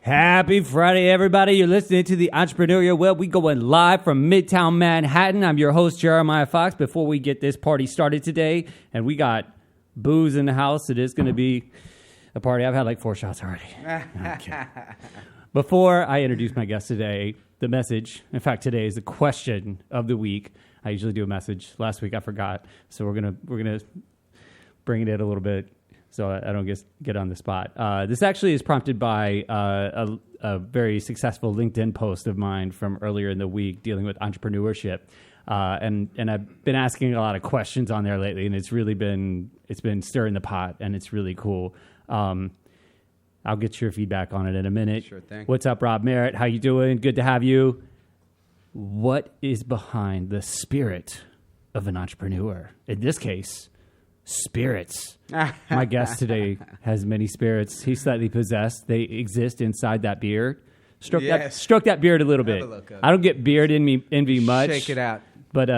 Happy Friday, everybody. You're listening to the Entrepreneurial Web. We going live from Midtown Manhattan. I'm your host, Jeremiah Fox. Before we get this party started today, and we got booze in the house, it is going to be a party. I've had like 4 shots already. Okay. Before I introduce my guest today, the message, in fact, today is the question of the week. I usually do a message. Last week I forgot, so we're gonna bring it in a little bit so I don't get on the spot. This actually is prompted by a very successful LinkedIn post of mine from earlier in the week dealing with entrepreneurship, and I've been asking a lot of questions on there lately, and it's been stirring the pot, and it's really cool. I'll get your feedback on it in a minute. Sure thing. What's up, Rob Merritt? How you doing? Good to have you. What is behind the spirit of an entrepreneur? In this case, spirits. My guest today has many spirits. He's slightly possessed. They exist inside that beard. Stroke that beard a little bit. I don't get beard envy much. Shake it out. But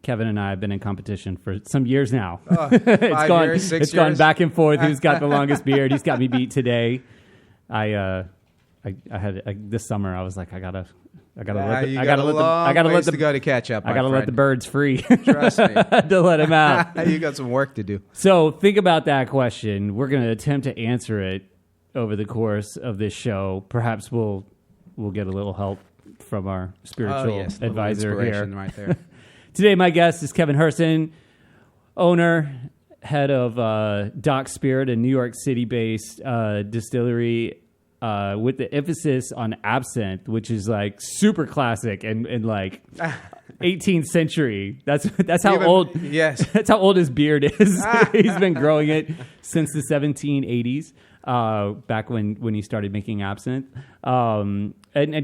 Kevin and I have been in competition for some years now. Oh, 5 years, 6 years? It's gone back and forth. Who's got the longest beard? He's got me beat today. I had this summer. I was like, I gotta let the birds free. Trust me. To let him out. You got some work to do. So think about that question. We're going to attempt to answer it over the course of this show. Perhaps we'll get a little help from our spiritual advisor here. Right there. Today, my guest is Kevin Herson, owner, head of Doc Spirit, a New York City-based distillery with the emphasis on absinthe, which is like super classic and like 18th century. That's how old. Yes, that's how old his beard is. He's been growing it since the 1780s, back when he started making absinthe, and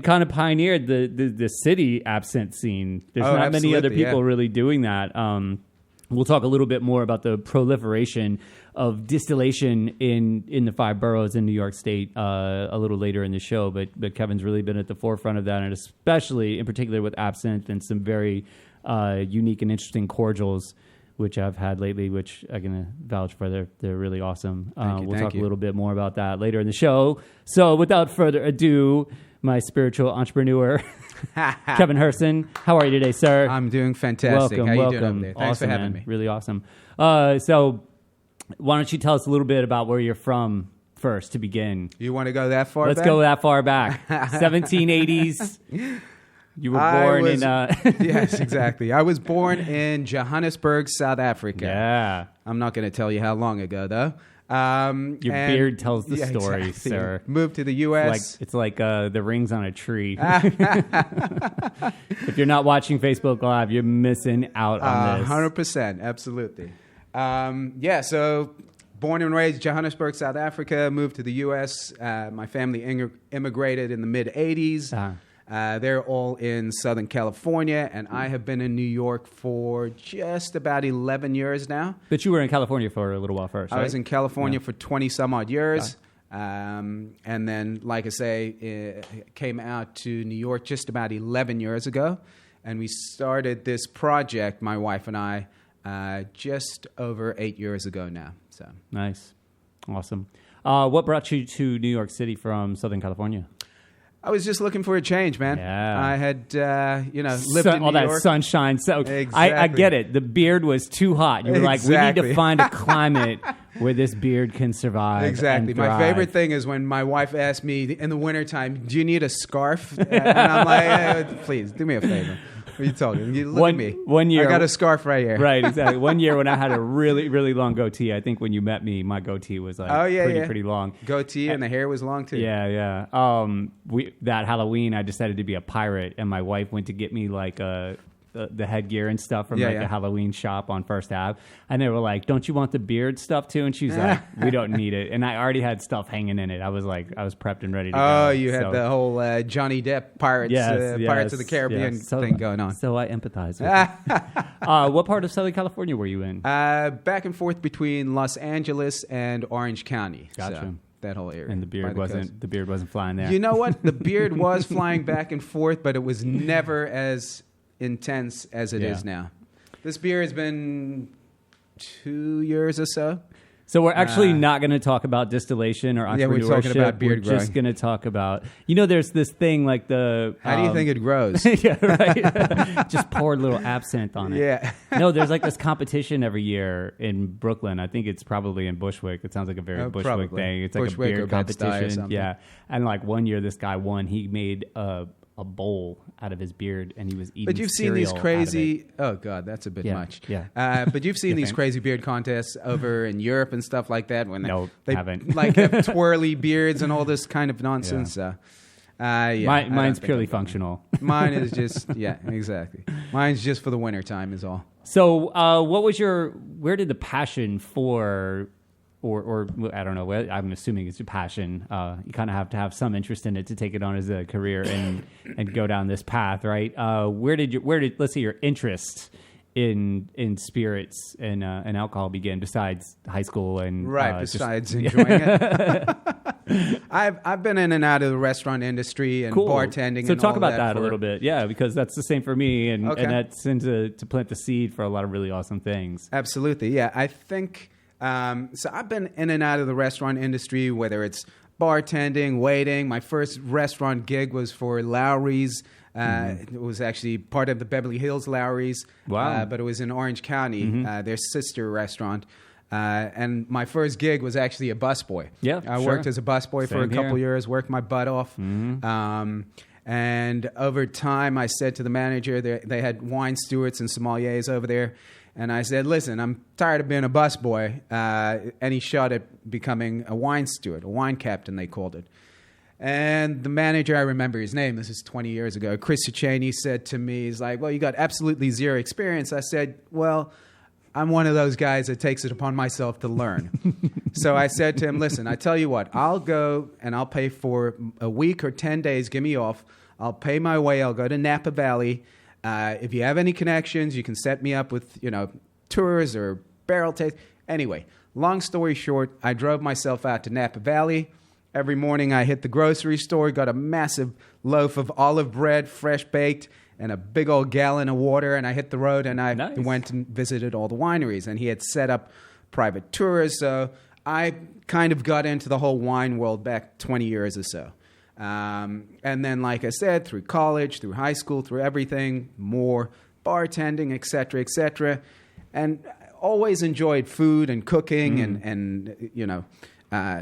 kind of pioneered the city absinthe scene. There's not many other people really doing that. We'll talk a little bit more about the proliferation of distillation in the 5 boroughs in New York State a little later in the show. But Kevin's really been at the forefront of that, and especially in particular with absinthe and some very unique and interesting cordials, which I've had lately, which I can vouch for. They're really awesome. We'll talk a little bit more about that later in the show. So without further ado, my spiritual entrepreneur, Kevin Herson. How are you today, sir? I'm doing fantastic. Welcome, How welcome. You doing over there? Thanks awesome, for having man. me. Really awesome. So why don't you tell us a little bit about where you're from first to begin? You want to go that far Let's back? go that far back. 1780s. You were born in... Yes, exactly. I was born in Johannesburg, South Africa. Yeah. I'm not going to tell you how long ago, though. Your beard tells the story, exactly. sir. Moved to the U.S. It's like the rings on a tree. If you're not watching Facebook Live, you're missing out on this. 100%, absolutely. So born and raised Johannesburg, South Africa, moved to the U.S. My family immigrated in the mid-'80s. They're all in Southern California, and I have been in New York for just about 11 years now. But you were in California for a little while first, right? I was in California for 20-some-odd years. And then, like I say, came out to New York just about 11 years ago. And we started this project, my wife and I, just over 8 years ago now. So nice. Awesome. What brought you to New York City from Southern California? I was just looking for a change, man. Yeah. I had, lived in New York. All that sunshine. So exactly. I get it. The beard was too hot. You were like, we need to find a climate where this beard can survive. Exactly. And thrive. My favorite thing is when my wife asked me in the wintertime, do you need a scarf? And I'm like, please, do me a favor. What are you talking? You look at me. One year, I got a scarf right here. Right, exactly. One year when I had a really, really long goatee, I think when you met me, my goatee was like pretty long. Goatee and the hair was long too. Yeah. That Halloween, I decided to be a pirate, and my wife went to get me like the headgear and stuff from the Halloween shop on First Ave, and they were like, "Don't you want the beard stuff too?" And she was like, "We don't need it." And I already had stuff hanging in it. I was prepped and ready to go. Oh, you had the whole Johnny Depp Pirates of the Caribbean thing going on. So I empathize with you. What part of Southern California were you in? Back and forth between Los Angeles and Orange County. Gotcha. So that whole area. And the beard wasn't flying there. You know what? The beard was flying back and forth, but it was never as intense as it is now. This beer has been 2 years or so. So we're actually not going to talk about distillation or entrepreneurship. Yeah, we're talking about beard growing. We're just going to talk about, there's this thing like the... How do you think it grows? Yeah, right. Just pour a little absinthe on it. Yeah. No, there's like this competition every year in Brooklyn. I think it's probably in Bushwick. It sounds like a very Bushwick thing. It's like Bushwick a beard competition. Yeah. And like one year this guy won. He made a bowl out of his beard and he was eating But you've seen these crazy... Oh, God, that's a bit much. Yeah. But you've seen these crazy beard contests over in Europe and stuff like that. When they haven't. Like have twirly beards and all this kind of nonsense. Mine's purely functional. Mine is just... Yeah, exactly. Mine's just for the winter time is all. So where did the passion for... Or I don't know. I'm assuming it's a passion. You kind of have to have some interest in it to take it on as a career and go down this path, right? Where did let's say your interest in spirits and alcohol begin besides high school and besides enjoying it? I've been in and out of the restaurant industry and bartending. So and talk all about that a little bit, because that's the same for me, and that tends to plant the seed for a lot of really awesome things. Absolutely, yeah. I think. So I've been in and out of the restaurant industry, whether it's bartending, waiting. My first restaurant gig was for Lowry's. It was actually part of the Beverly Hills Lowry's. Wow. But it was in Orange County, their sister restaurant. And my first gig was actually a busboy. Yeah, I worked as a busboy for a couple years, worked my butt off. And over time, I said to the manager, they had wine stewards and sommeliers over there. And I said, listen, I'm tired of being a busboy. Any shot at becoming a wine steward, a wine captain, they called it. And the manager, I remember his name, this is 20 years ago, Chris Cheney, said to me, he's like, well, you got absolutely zero experience. I said, well, I'm one of those guys that takes it upon myself to learn. So I said to him, listen, I tell you what, I'll go and I'll pay for a week or 10 days, give me off. I'll pay my way. I'll go to Napa Valley. If you have any connections, you can set me up with, tours or barrel taste. Anyway, long story short, I drove myself out to Napa Valley. Every morning I hit the grocery store, got a massive loaf of olive bread, fresh baked, and a big old gallon of water. And I hit the road and I went and visited all the wineries. And he had set up private tours. So I kind of got into the whole wine world back 20 years or so. And then, like I said, through college, through high school, through everything, more bartending, et cetera, and always enjoyed food and cooking and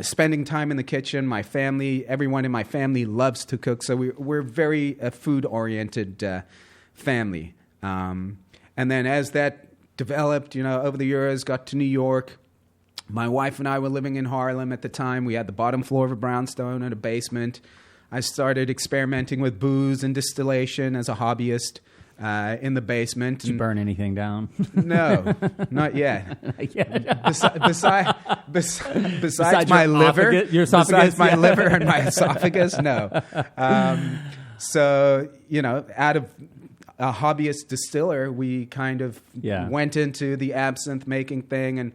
spending time in the kitchen. My family, everyone in my family loves to cook, so we're very food-oriented family. And then as that developed, over the years, got to New York. My wife and I were living in Harlem at the time. We had the bottom floor of a brownstone and a basement. I started experimenting with booze and distillation as a hobbyist in the basement. Did you burn anything down? No, not yet. Besides my liver, your esophagus, besides my liver and my esophagus, no. So, out of a hobbyist distiller, we kind of went into the absinthe making thing. And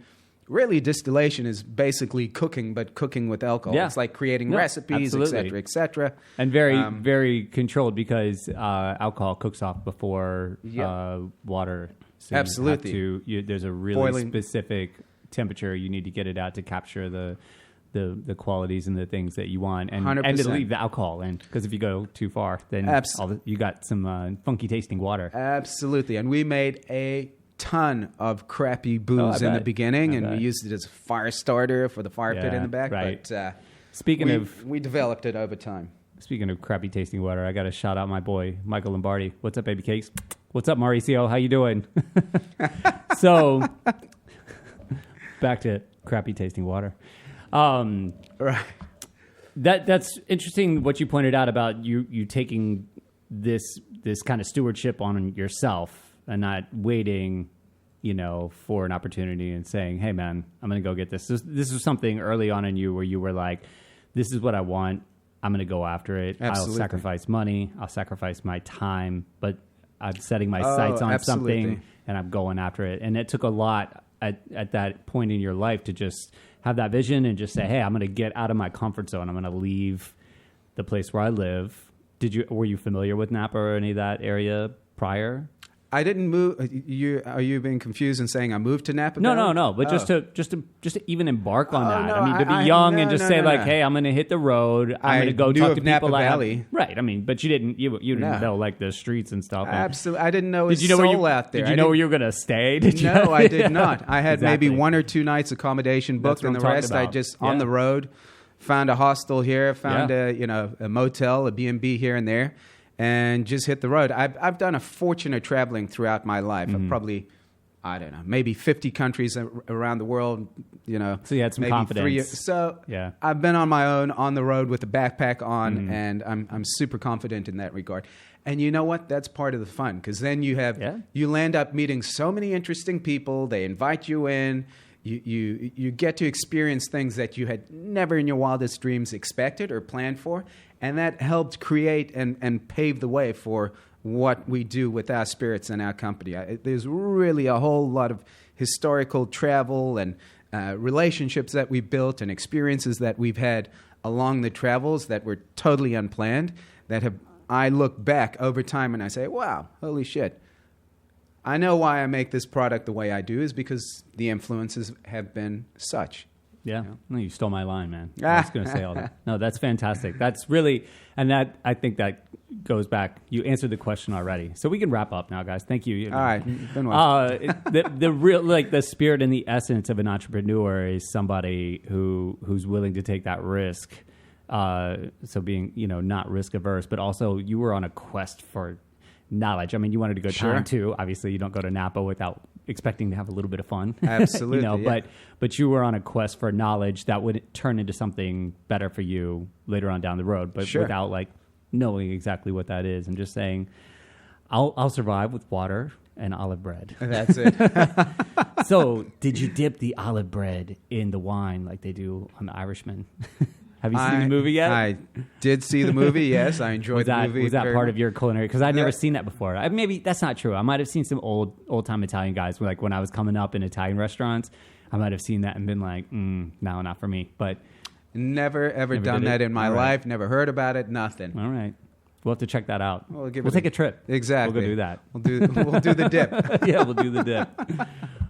really, distillation is basically cooking, but cooking with alcohol. Yeah. It's like creating recipes, et cetera. And very, very controlled because alcohol cooks off before water. So absolutely. There's a really specific temperature you need to get it out to capture the qualities and the things that you want. And 100%. And to leave the alcohol in. Because if you go too far, then you got some funky tasting water. Absolutely. And we made a ton of crappy booze in the beginning, and we used it as a fire starter for the fire pit in the back. Right. But we developed it over time. Speaking of crappy tasting water, I got to shout out my boy Michael Lombardi. What's up, baby cakes? What's up, Mauricio? How you doing? So back to crappy tasting water. Right. That's interesting what you pointed out about you taking this kind of stewardship on yourself and not waiting, for an opportunity and saying, hey, man, I'm going to go get this. This was something early on in you where you were like, this is what I want. I'm going to go after it. Absolutely. I'll sacrifice money. I'll sacrifice my time. But I'm setting my sights on something and I'm going after it. And it took a lot at that point in your life to just have that vision and just say, hey, I'm going to get out of my comfort zone. I'm going to leave the place where I live. Were you familiar with Napa or any of that area prior? I didn't move. Are you being confused and saying I moved to Napa Valley? No. But just to even embark on that. No, I mean, to be young and just say like, hey, I'm going to hit the road. I'm going to go knew talk of to people. Napa Valley. Right. I mean, but you didn't know like the streets and stuff. Absolutely. I didn't know it was did you know soul out there. Did you know where you were going to stay? No, I did not. I had Exactly. maybe 1 or 2 nights accommodation booked, and the rest I just on the road. Found a hostel here. Found a motel, a B&B here and there. And just hit the road. I've done a fortune of traveling throughout my life. I've probably, I don't know, maybe 50 countries around the world. So you had some maybe confidence. I've been on my own, on the road with a backpack on, and I'm super confident in that regard. And you know what? That's part of the fun, because then you land up meeting so many interesting people. They invite you in. You get to experience things that you had never in your wildest dreams expected or planned for. And that helped create and pave the way for what we do with our spirits and our company. There's really a whole lot of historical travel and relationships that we built and experiences that we've had along the travels that were totally unplanned I look back over time and I say, wow, holy shit. I know why I make this product the way I do is because the influences have been such. Yeah. No, you stole my line, man. I was going to say all that. No, that's fantastic. That's really, and that I think that goes back. You answered the question already, so we can wrap up now, guys. Thank you. All right. Been well. The real, like the spirit and the essence of an entrepreneur is somebody who's willing to take that risk. So being not risk averse, but also you were on a quest for knowledge. I mean, you wanted a good time too. Obviously, you don't go to Napa without expecting to have a little bit of fun. Absolutely. But you were on a quest for knowledge that would turn into something better for you later on down the road, but without like knowing exactly what that is and just saying, I'll survive with water and olive bread. That's it. So did you dip the olive bread in the wine like they do on The Irishman? Have you seen the movie yet? I did see the movie, yes. I enjoyed the movie. Was that part of your culinary? Because I'd never seen that before. Maybe that's not true. I might have seen some old-time Italian guys, like when I was coming up in Italian restaurants. I might have seen that and been like, no, not for me. But never done that in my life. Never heard about it. Nothing. All right. We'll have to check that out. We'll take a trip. Exactly. We'll go do that. We'll do the dip. Yeah, we'll do the dip.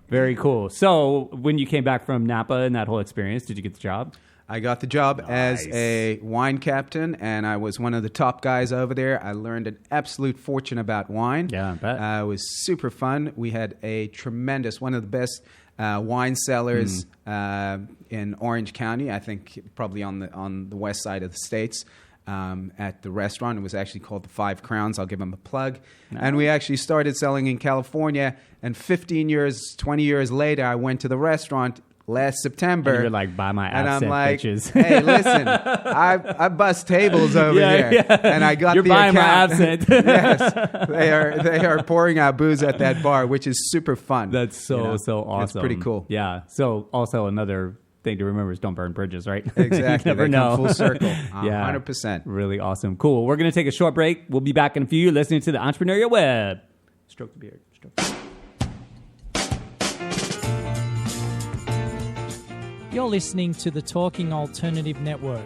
Very cool. So when you came back from Napa and that whole experience, did you get the job? I got the job as a wine captain, and I was one of the top guys over there. I learned an absolute fortune about wine. Yeah, I bet. It was super fun. We had a tremendous, one of the best wine cellars in Orange County, I think probably on the west side of the States. At the restaurant. It was actually called the Five Crowns. I'll give them a plug. Nice. And we actually started selling in California, and 20 years later, I went to the restaurant last September. And you're like, buy my absinthe, and I'm like, bitches. Hey, listen, I bust tables over here, and I got you're the buying account. my absinthe. Yes, they are pouring out booze at that bar, which is super fun. That's so awesome. It's pretty cool. Yeah. So also another thing to remember is don't burn bridges, right? Exactly. You never know. Full circle. Yeah. 100%. Really awesome. Cool. We're going to take a short break. We'll be back in a few. You're listening to the Entrepreneurial Web. Stroke the beard. You're listening to the Talking Alternative Network.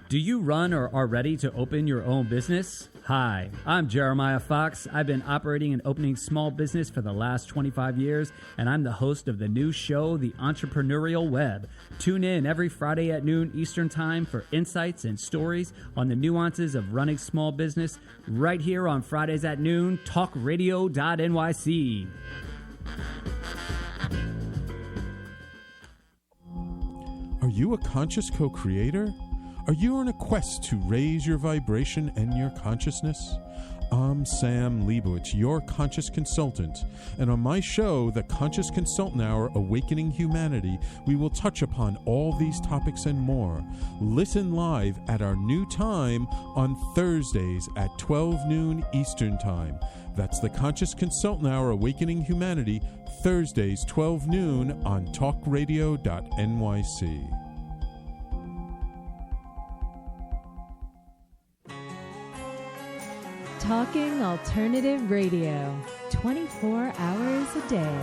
Do you run or are ready to open your own business? Hi, I'm Jeremiah Fox. I've been operating and opening small business for the last 25 years, and I'm the host of the new show, The Entrepreneurial Web. Tune in every Friday at noon Eastern Time for insights and stories on the nuances of running small business right here on Fridays at noon, talkradio.nyc. Are you a conscious co-creator? Are you on a quest to raise your vibration and your consciousness? I'm Sam Leibowitz, your conscious consultant, and on my show, The Conscious Consultant Hour, Awakening Humanity, we will touch upon all these topics and more. Listen live at our new time on Thursdays at 12 noon Eastern Time. That's The Conscious Consultant Hour, Awakening Humanity, Thursdays 12 noon on talkradio.nyc. Talking Alternative Radio, 24 hours a day.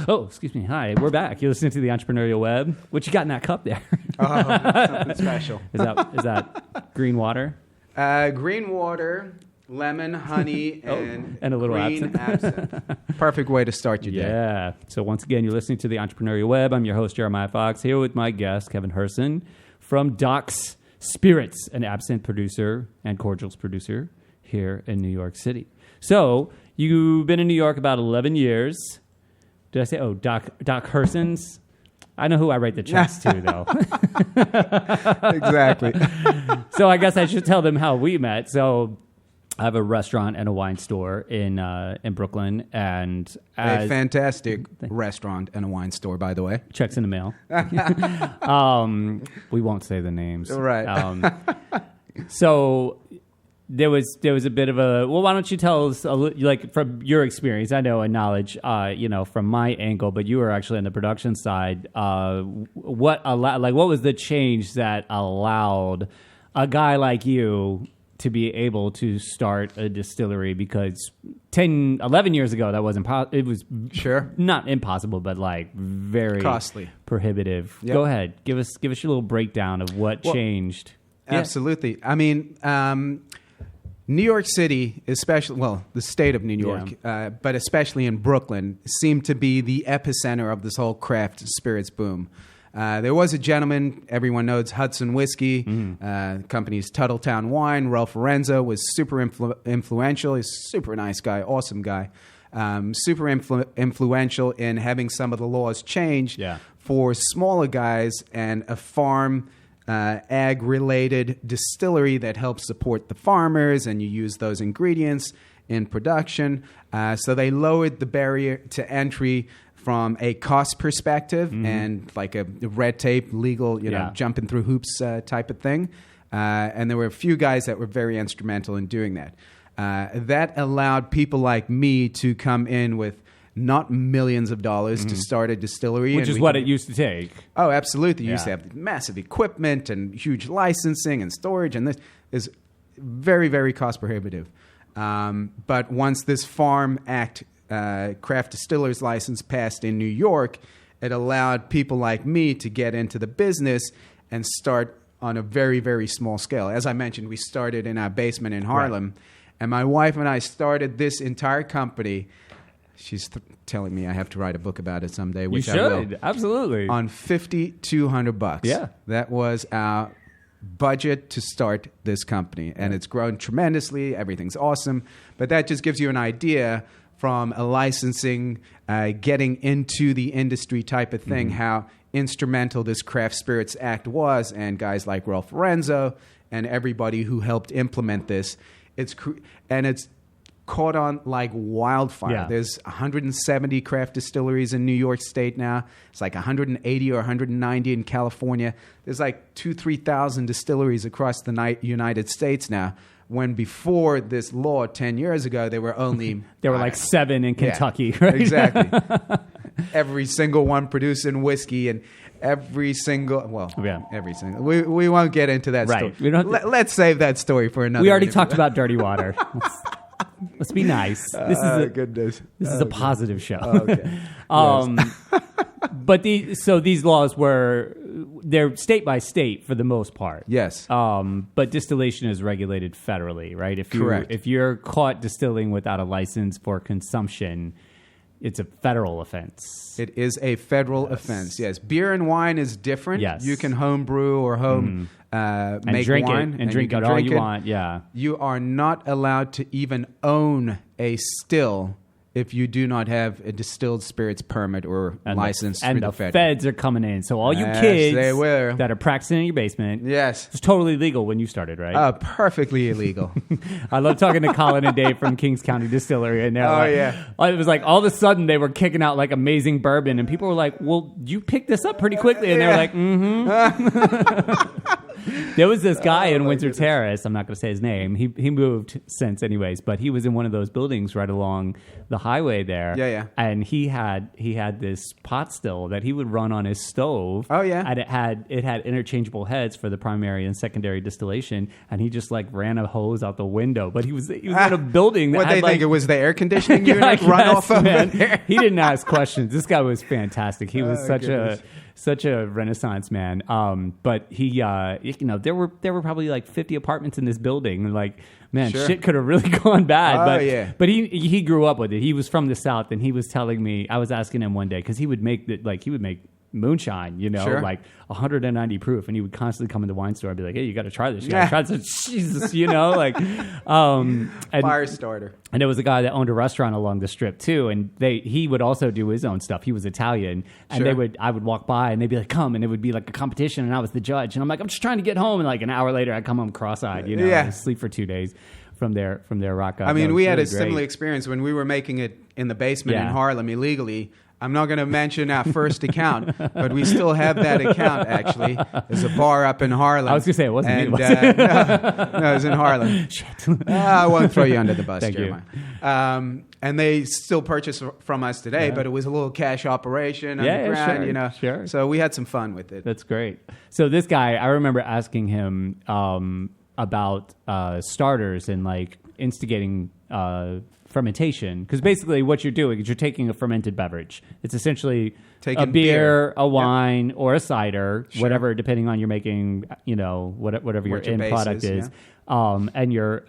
Oh, excuse me. Hi, we're back. You're listening to the Entrepreneurial Web. What you got in that cup there? Something special. Is that green water? Green water, lemon, honey, and a little green absinthe. Perfect way to start your day. Yeah. So once again, you're listening to the Entrepreneurial Web. I'm your host, Jeremiah Fox, here with my guest, Kevin Herson, from Doc's Spirits, an absinthe producer and cordials producer here in New York City. So you've been in New York about 11 years. Did I say, Doc Herson's? I know who I write the checks to, though. Exactly. So I guess I should tell them how we met. So I have a restaurant and a wine store in Brooklyn. And a fantastic restaurant and a wine store, by the way. Checks in the mail. We won't say the names. Right. So there was a bit of a, well, why don't you tell us, like, from your experience, I know, and knowledge, from my angle, but you were actually on the production side, what was the change that allowed a guy like you to be able to start a distillery? Because 11 years ago, that wasn't it was sure not impossible, but like very costly, prohibitive. Yep. Go ahead. Give us your little breakdown of what changed. Absolutely. Yeah. I mean, New York City, especially, the state of New York, but especially in Brooklyn, seemed to be the epicenter of this whole craft spirits boom. There was a gentleman, everyone knows Hudson Whiskey, company's Tuttletown Wine. Ralph Lorenzo was super influential. He's a super nice guy, awesome guy. Super influential in having some of the laws changed for smaller guys and a farm ag-related distillery that helps support the farmers, and you use those ingredients in production. So they lowered the barrier to entry from a cost perspective and like a red tape, legal, jumping through hoops type of thing. And there were a few guys that were very instrumental in doing that. That allowed people like me to come in with not millions of dollars to start a distillery. Which is what it used to take. Oh, absolutely. You used to have massive equipment and huge licensing and storage, and this is very, very cost prohibitive. But once this Farm Act craft distiller's license passed in New York, it allowed people like me to get into the business and start on a very, very small scale. As I mentioned, we started in our basement in Harlem, and my wife and I started this entire company. She's telling me I have to write a book about it someday, which I will. Absolutely. On $5,200. Yeah. That was our budget to start this company. And it's grown tremendously. Everything's awesome. But that just gives you an idea from a licensing, getting into the industry type of thing, how instrumental this Craft Spirits Act was, and guys like Ralph Lorenzo and everybody who helped implement this. It's caught on like wildfire. Yeah. There's 170 craft distilleries in New York State now. It's like 180 or 190 in California. There's like 2,000-3,000 distilleries across the United States now. When before this law 10 years ago, there were only... there were like 7 in Kentucky, right? Exactly. Every single one producing whiskey, and every single... every single... We won't get into that story. Let's save that story for another... We already talked about dirty water. Let's be nice. This is a positive show. Okay. But these laws they're state by state for the most part. Yes. But distillation is regulated federally, right? Correct. If you're caught distilling without a license for consumption, it's a federal offense. It is a federal offense. Yes. Beer and wine is different. Yes. You can home brew or home make drink wine it, and drink it all you want. Yeah. You are not allowed to even own a still if you do not have a distilled spirits permit or license through the feds. Feds are coming in. So all you Yes, kids they will. that are practicing in your basement, Yes. it was totally legal when you started, right? Perfectly illegal. I love talking to Colin and Dave from Kings County Distillery, and they're yeah. it was like all of a sudden they were kicking out like amazing bourbon, and people were like, "Well, you picked this up pretty quickly," and they were like, "Mm-hmm." There was this guy in Windsor Terrace. I'm not going to say his name. He moved since, anyways, but he was in one of those buildings right along the highway there. Yeah, yeah. And he had this pot still that he would run on his stove. Oh, yeah. And it had interchangeable heads for the primary and secondary distillation, and he just like ran a hose out the window. But he was in a building. That What had, they think it was the air conditioning yeah, unit I run guess, off of man. it? He didn't ask questions. This guy was fantastic. He was goodness. such a Renaissance man. But he, there were probably like 50 apartments in this building. And like, man, Sure. shit could have really gone bad. Oh, but yeah. but he grew up with it. He was from the South, and he was telling me. I was asking him one day because he would make moonshine, Sure. like 190 proof, and he would constantly come in the wine store and be like, "Hey, you got to try this. You got to try this." Jesus, like, and, Fire starter. and there was a guy that owned a restaurant along the strip too, and he would also do his own stuff. He was Italian, and Sure. I would walk by, and they'd be like, "Come," and it would be like a competition, and I was the judge, and I'm like, "I'm just trying to get home," and like an hour later, I come home cross-eyed, Yeah. I sleep for 2 days from their rock up. I mean, That we was had really a similar great. experience when we were making it in the basement Yeah. in Harlem illegally. I'm not going to mention our first account, but we still have that account, actually. There's a bar up in Harlem. I was gonna say, it wasn't me, and, was it? no, it was in Harlem. Shit. I won't throw you under the bus, Thank you. Jeremiah. And they still purchase from us today, but it was a little cash operation underground, sure, sure. So we had some fun with it. That's great. So this guy, I remember asking him about starters and like instigating fermentation, because basically what you're doing is you're taking a fermented beverage. It's essentially Taking a beer, beer. a wine, or a cider, Sure. whatever, depending on you're making, whatever your What your end base product is, is. And you're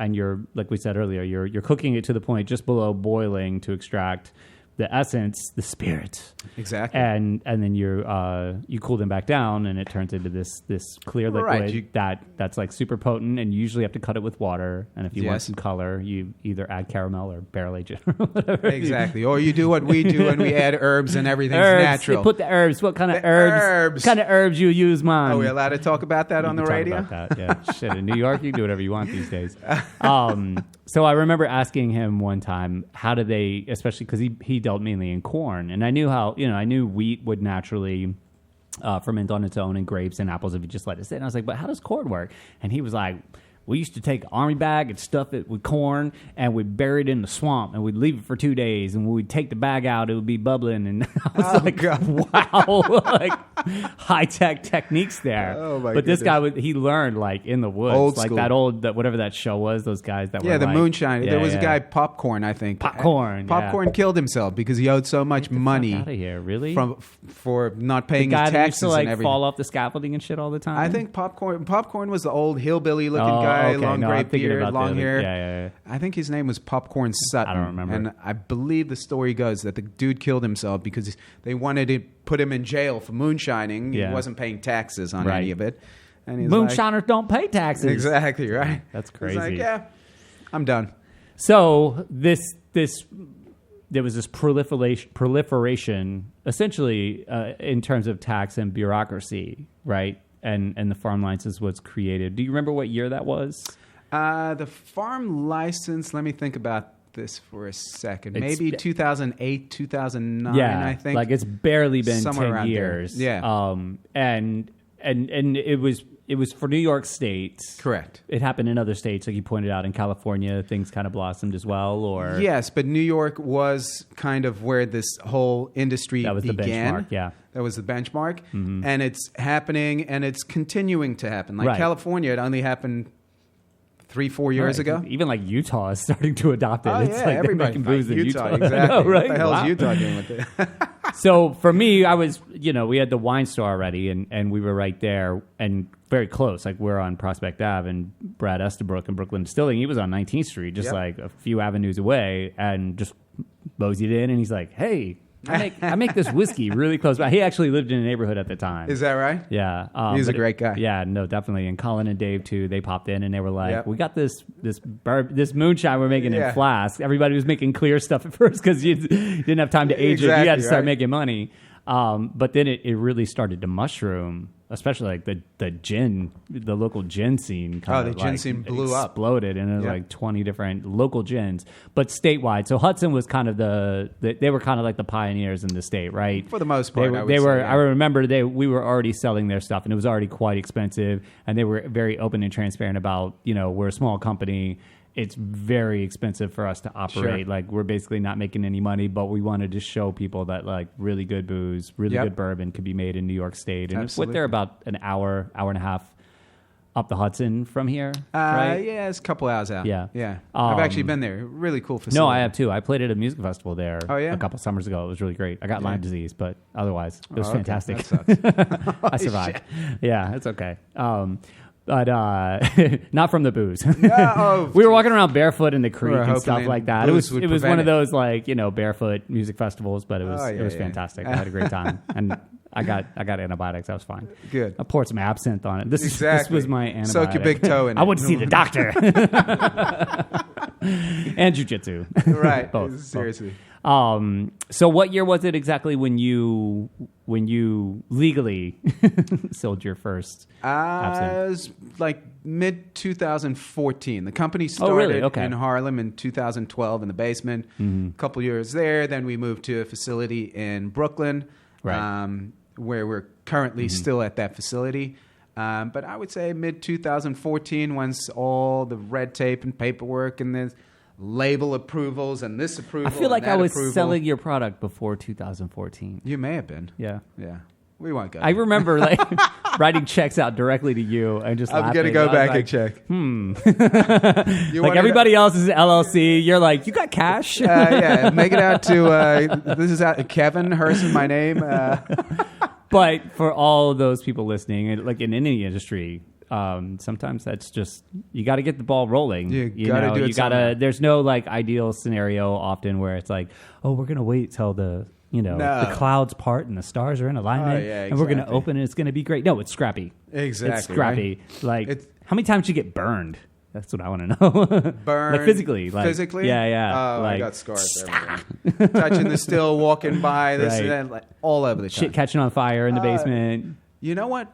like we said earlier, you're cooking it to the point just below boiling to extract the essence, the spirit. Exactly. And then you cool them back down, and it turns into this clear liquid Right, that's like super potent, and you usually have to cut it with water. And if you want Yes. some color, you either add caramel or barrel age it or whatever. Exactly. Or you do what we do and we add herbs and everything's Herbs. natural. You put the herbs. What kind of The herbs? herbs. What kind of herbs you use, man? Are we allowed to talk about that on the We can radio? talk about that. Yeah, shit. In New York, you can do whatever you want these days. So I remember asking him one time, how do they, especially because he dealt mainly in corn, and I knew how, I knew wheat would naturally ferment on its own, and grapes and apples if you just let it sit. And I was like, but how does corn work? And he was like, we used to take an army bag and stuff it with corn, and we'd bury it in the swamp, and we'd leave it for 2 days, and when we'd take the bag out, it would be bubbling. And I was like, wow, like high-tech techniques there. Oh, my But this goodness. guy, he learned like in the woods, Old like school. whatever that show was, those guys that were Yeah, the like, moonshine. Yeah, There was yeah. a guy, Popcorn, I think. Popcorn, yeah. Popcorn killed himself because he owed so much money out of here, really? for not The paying guy his that used taxes to like and everything. fall off the scaffolding and shit all the time. I think Popcorn was the old hillbilly-looking Oh, guy, okay. long No, gray I'm thinking beard, about the long other- hair. yeah. I think his name was Popcorn Sutton. I don't remember. And I believe the story goes that the dude killed himself because they wanted to put him in jail for moonshining. Yeah. He wasn't paying taxes on Right. any of it. And he's Moonshiners don't pay taxes. like, exactly, right? That's He's crazy. like, yeah, I'm done. So there was this proliferation essentially in terms of tax and bureaucracy, right? And the farm license was created. Do you remember what year that was? The farm license, let me think about this for a second. It's- Maybe 2008, 2009, Yeah, I think. like it's barely been Somewhere 10 around there. years. Yeah. And it was for New York State. Correct. It happened in other states, like you pointed out in California, things kind of blossomed as well. Or Yes, but New York was kind of where this whole industry that was began. the benchmark. Yeah. That was the benchmark. And it's happening, and it's continuing to happen. Like Right. California, it only happened 3-4 years Right. ago. Even like Utah is starting to adopt it. Oh, it's yeah, like they're everybody. making booze in Utah, Utah. exactly. I know, right? What the hell Wow. is Utah doing with it? So for me, I was, we had the wine store already, and we were right there and very close. Like we're on Prospect Ave, and Brad Estabrook and Brooklyn Distilling, he was on 19th Street, just Yep. like a few avenues away, and just moseyed in, and he's like, hey, I make this whiskey really close by. He actually lived in a neighborhood at the time. Is that right? Yeah. He's a great guy. Yeah, no, definitely. And Colin and Dave, too, they popped in and they were like, we got this moonshine we're making in flasks. Everybody was making clear stuff at first because you didn't have time to age it. You had to start making money. But then it really started to mushroom, especially like the gin, the local gin scene. The gin scene blew up. Exploded, and there was like 20 different local gins, but statewide. So Hudson was kind of they were kind of like the pioneers in the state, right? For the most part, they were. I remember we were already selling their stuff, and it was already quite expensive, and they were very open and transparent about, we're a small company. It's very expensive for us to operate. Sure. Like, we're basically not making any money, but we wanted to show people that, like, really good booze, really good bourbon could be made in New York State. And they're about an hour and a half up the Hudson from here, right? Yeah, it's a couple hours out. Yeah. I've actually been there. Really cool facility. No, I have too. I played at a music festival there a couple summers ago. It was really great. I got Lyme disease, but otherwise, it was fantastic. That sucks. I survived. Yeah, it's okay. But not from the booze. We were walking around barefoot in the creek and stuff like that. It was one of those barefoot music festivals, but it was fantastic. I had a great time, and I got antibiotics. I was fine. Good. I poured some absinthe on it. This was my antibiotic. Soak your big toe in it. I went to see the doctor. And jiu-jitsu. Right. Both. Seriously. So what year was it exactly when you legally sold your first absinthe? It was like mid-2014. The company started in Harlem in 2012 in the basement. A couple years there. Then we moved to a facility in Brooklyn, where we're currently still at that facility. But I would say mid-2014, once all the red tape and paperwork and the label approvals and this approval. I feel like I was selling your product before 2014. You may have been. Yeah. We won't go. I remember writing checks out directly to you and just laughing. I'm going to go back and check. Like everybody else is LLC. You're like, you got cash? Make it out to, this is Kevin Herson, my name. But for all of those people listening, like in any industry, sometimes that's just, you got to get the ball rolling. You got to do it. There's no like ideal scenario often where it's like, oh, we're going to wait till the clouds part and the stars are in alignment and we're going to open and it's going to be great. No, it's scrappy. Exactly. It's scrappy. Right? Like, how many times did you get burned? That's what I want to know. Burned? Like physically? Physically? Yeah. Oh, I got scars everywhere. Touching the still, walking by, this and that, like, all over the time. Shit catching on fire in the basement. You know what?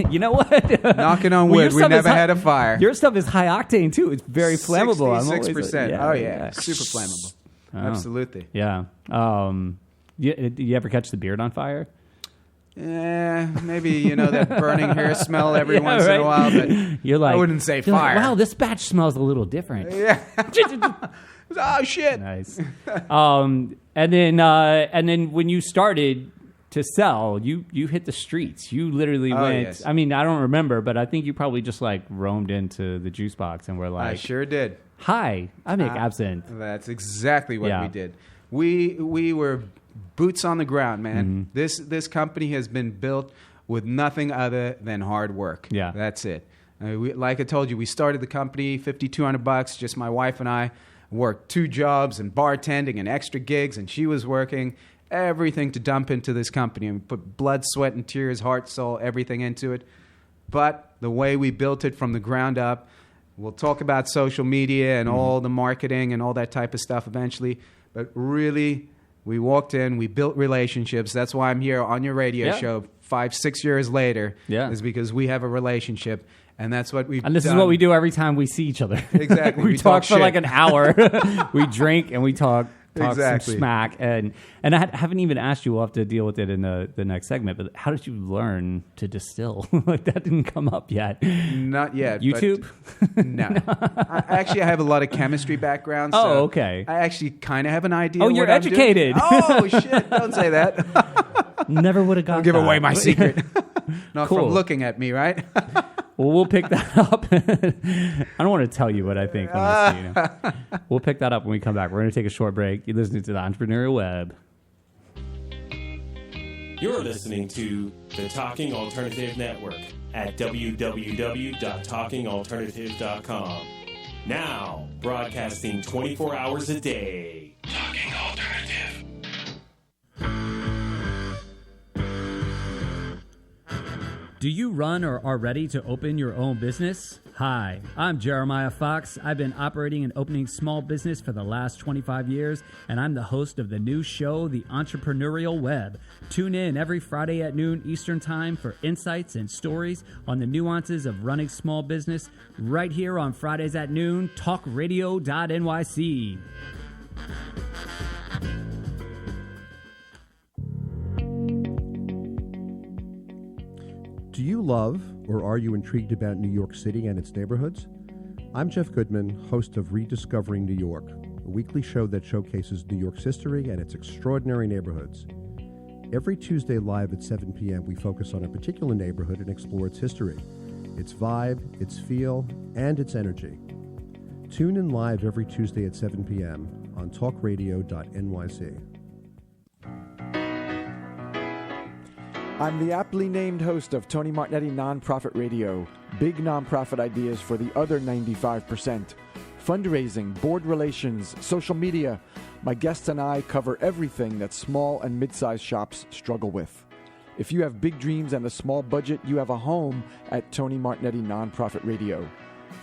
You know what? Knocking on wood, we never had a fire. Your stuff is high octane too. It's very flammable. 66%. Super flammable. Oh. Absolutely. Yeah. You ever catch the beard on fire? Maybe that burning hair smell every once in a while. But you're like, I wouldn't say fire. Like, wow, this batch smells a little different. Yeah. Oh shit. Nice. And then when you started to sell, you hit the streets. You literally went. Yes. I mean, I don't remember, but I think you probably just like roamed into the juice box and were like, I sure did. Hi, I make absinthe. That's exactly what we did. We were boots on the ground, man. This company has been built with nothing other than hard work. Yeah, that's it. Like I told you, we started the company $5,200. Just my wife and I worked 2 jobs and bartending and extra gigs, and she was working. Everything to dump into this company, and we put blood, sweat, and tears, heart, soul, everything into it. But the way we built it from the ground up, we'll talk about social media and all the marketing and all that type of stuff eventually. But really, we walked in, we built relationships. That's why I'm here on your radio show 5-6 years later. Yeah, is because we have a relationship. And that's what we've done. And this is what we do every time we see each other. Exactly. we talk for like an hour. We drink and we talk exactly. some smack. And I haven't even asked you. We'll have to deal with it in the next segment. But how did you learn to distill? Like, that didn't come up yet. Not yet. YouTube? No. I have a lot of chemistry background. So oh, okay. I actually kind of have an idea. Oh, you're educated. Oh, shit. Don't say that. Never would have got that. Don't give away my secret. Not from looking at me, right? Well, we'll pick that up. I don't want to tell you what I think when I see you. We'll pick that up when we come back. We're going to take a short break. You're listening to the Entrepreneurial Web. You're listening to the Talking Alternative Network at www.talkingalternative.com. Now, broadcasting 24 hours a day. Talking Alternative. Do you run or are ready to open your own business? Hi, I'm Jeremiah Fox. I've been operating and opening small business for the last 25 years, and I'm the host of the new show, The Entrepreneurial Web. Tune in every Friday at noon Eastern Time for insights and stories on the nuances of running small business right here on Fridays at noon, talkradio.nyc. Do you love or are you intrigued about New York City and its neighborhoods? I'm Jeff Goodman, host of Rediscovering New York, a weekly show that showcases New York's history and its extraordinary neighborhoods. Every Tuesday live at 7 p.m., we focus on a particular neighborhood and explore its history, its vibe, its feel, and its energy. Tune in live every Tuesday at 7 p.m. on talkradio.nyc. I'm the aptly named host of Tony Martignetti Nonprofit Radio, big nonprofit ideas for the other 95%. Fundraising, board relations, social media. My guests and I cover everything that small and mid-sized shops struggle with. If you have big dreams and a small budget, you have a home at Tony Martignetti Nonprofit Radio.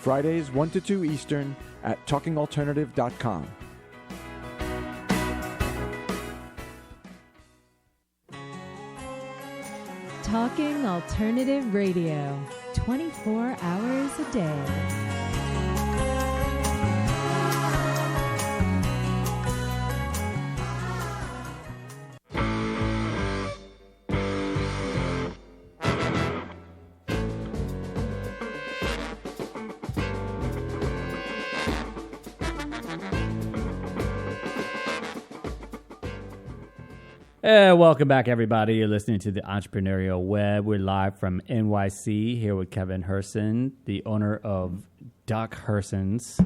Fridays 1 to 2 Eastern at talkingalternative.com. Talking Alternative Radio, 24 hours a day. Welcome back, everybody. You're listening to the Entrepreneurial Web. We're live from NYC here with Kevin Herson, the owner of Doc Herson's,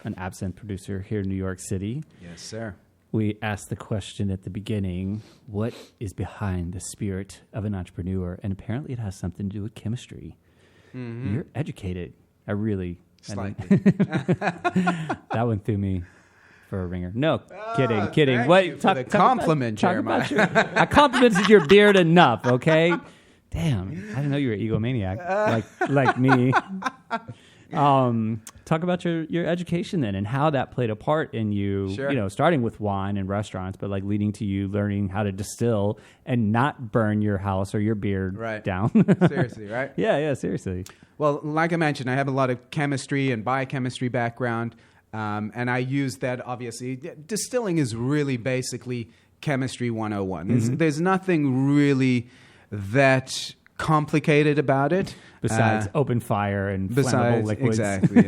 an absinthe producer here in New York City. Yes, sir. We asked the question at the beginning, what is behind the spirit of an entrepreneur? And apparently it has something to do with chemistry. Mm-hmm. You're educated. Slightly. That one threw me for a ringer. No, kidding. Thank What? you for the compliment, Jeremiah. I complimented your beard enough, okay? Damn, I didn't know you were an egomaniac like me. Talk about your education then and how that played a part in you. Sure. You know, starting with wine and restaurants, but like leading to you learning how to distill and not burn your house or your beard down. Seriously, right? Yeah, seriously. Well, like I mentioned, I have a lot of chemistry and biochemistry background. And I use that, obviously. Distilling is really basically chemistry 101. Mm-hmm. There's nothing really that complicated about it. Besides open fire and flammable liquids. Exactly.